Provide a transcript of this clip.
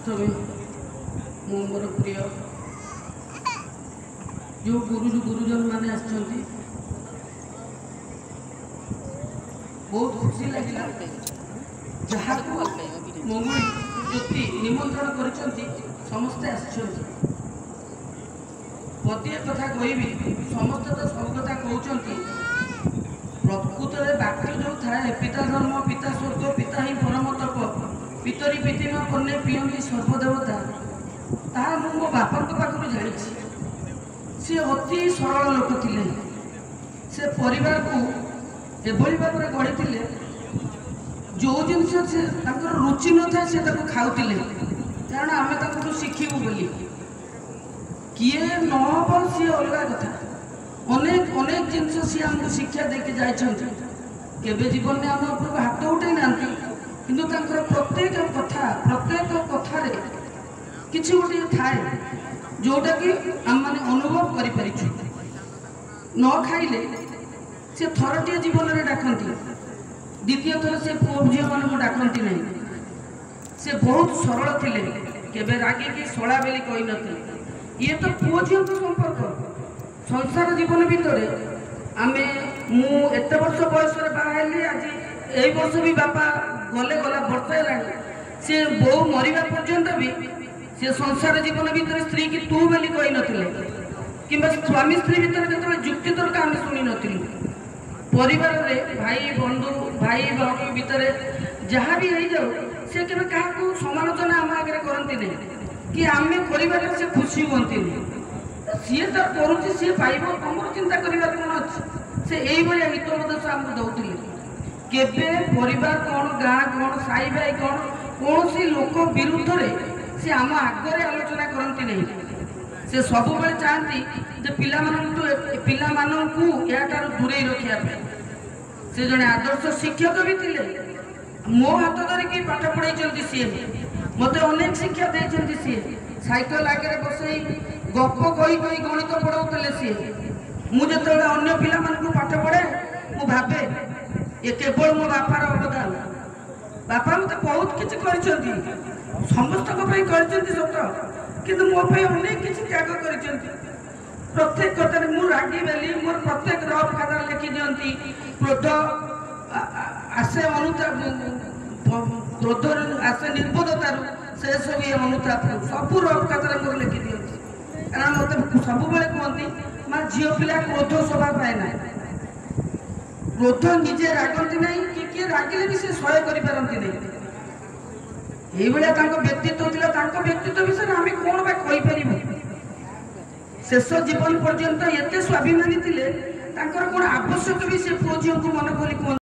तबे मोर प्रिय जो गुरुजन मैंने बहुत खुशी लगे जहाँ मंगुड़ी ज्योति निमंत्रण कर समस्ते पदिए कथा कहबी समस्ते तो सब कथा कहते प्रकृत वाक्य जो थाए पिता धर्म पिता स्वर्ग पिता ही परम तप पितरी पितिम कन्या पियंती सर्वदेवता ताहा मो बापा पाखु जानी सी अति सरल लोक थे से परिवार को एभली भाव में गढ़ी जो जिनस रुचि न था से खाऊले कारण आम शिखू बोली किए न सी अलग कथा अनेक अनेक जिनस सी आमको शिक्षा देके जाके जीवन में आम उपरको हाथ उठे ना किंतु प्रत्येक कथार किसी गोटे थाए जोटा कि आम मैंने अनुभव कर न खाइले से थरटे जीवन में डाकती द्वितीय थर से पुओ झील मान डाकती नहीं से बहुत सरल थे केबे रागिकी शला बेली कही न ये तो पुओ झील संपर्क संसार जीवन भितर आमे मु एत वर्ष बयस बाहर आज यही वर्ष भी बापा गले गला वर्ष है से बो मरवा पर्यंत भी से संसार जीवन भितर स्त्री की तू बोली कही नथिले किंबा स्वामी स्त्री भितर जो जुक्ति तर्क आम शुणी नथिलु परिवार रे भाई बंधु भाई भौणी भितर जहाँ भी हो जाऊ से केबे काहाकू समालोचना आम आगे करती नहीं कि आम कर से खुशी हमें सी तो करुच्ची सी पाइब तुम चिंता करने कौन अच्छे से यही हितोपदेश आमको दौले केबे परिवार कौन गाँ कौन साई भाई कौन कौन सी लोक विरुद्ध रे से आम आगे आलोचना करती नहीं से सब बेले चाहती जे पिलामानंकु याठार दूरे रखापी से जड़े आदर्श शिक्षक भी थे मो हाथ धरिकी पाठ पढ़ाई सी मत अनेक शिक्षा देती सी साइकेल आगे बसई गप कही कही गणित पढ़ाऊले सी मुझे अन्य पिला पाठ पढ़े मु भावे ये केवल मो बापार अवदान बापा मत बहुत किसी कर समस्त सत किंतु मो अनेक किसी त्याग कर प्रत्येक कथा मु रागी बेली मोर प्रत्येक रफ खाता लिखि दियंती क्रोध आसे अनुताप क्रोध आसे निर्बोधतार से सब ये अनुताप सब रफ खाता मोर लिखि दियंती कारण मत सब बेले कहती माँ झील पिला क्रोध स्वभाव पाए ना क्रोध निजे रागती नहीं कि किए रागिले भी से सहाय कर व्यक्तित्व व्यक्तित्व विषय आम कौन बापर शेष जीवन पर्यंत एत स्वाभिमानी थे कौन आवश्यक भी से पुओ झील को मन खोली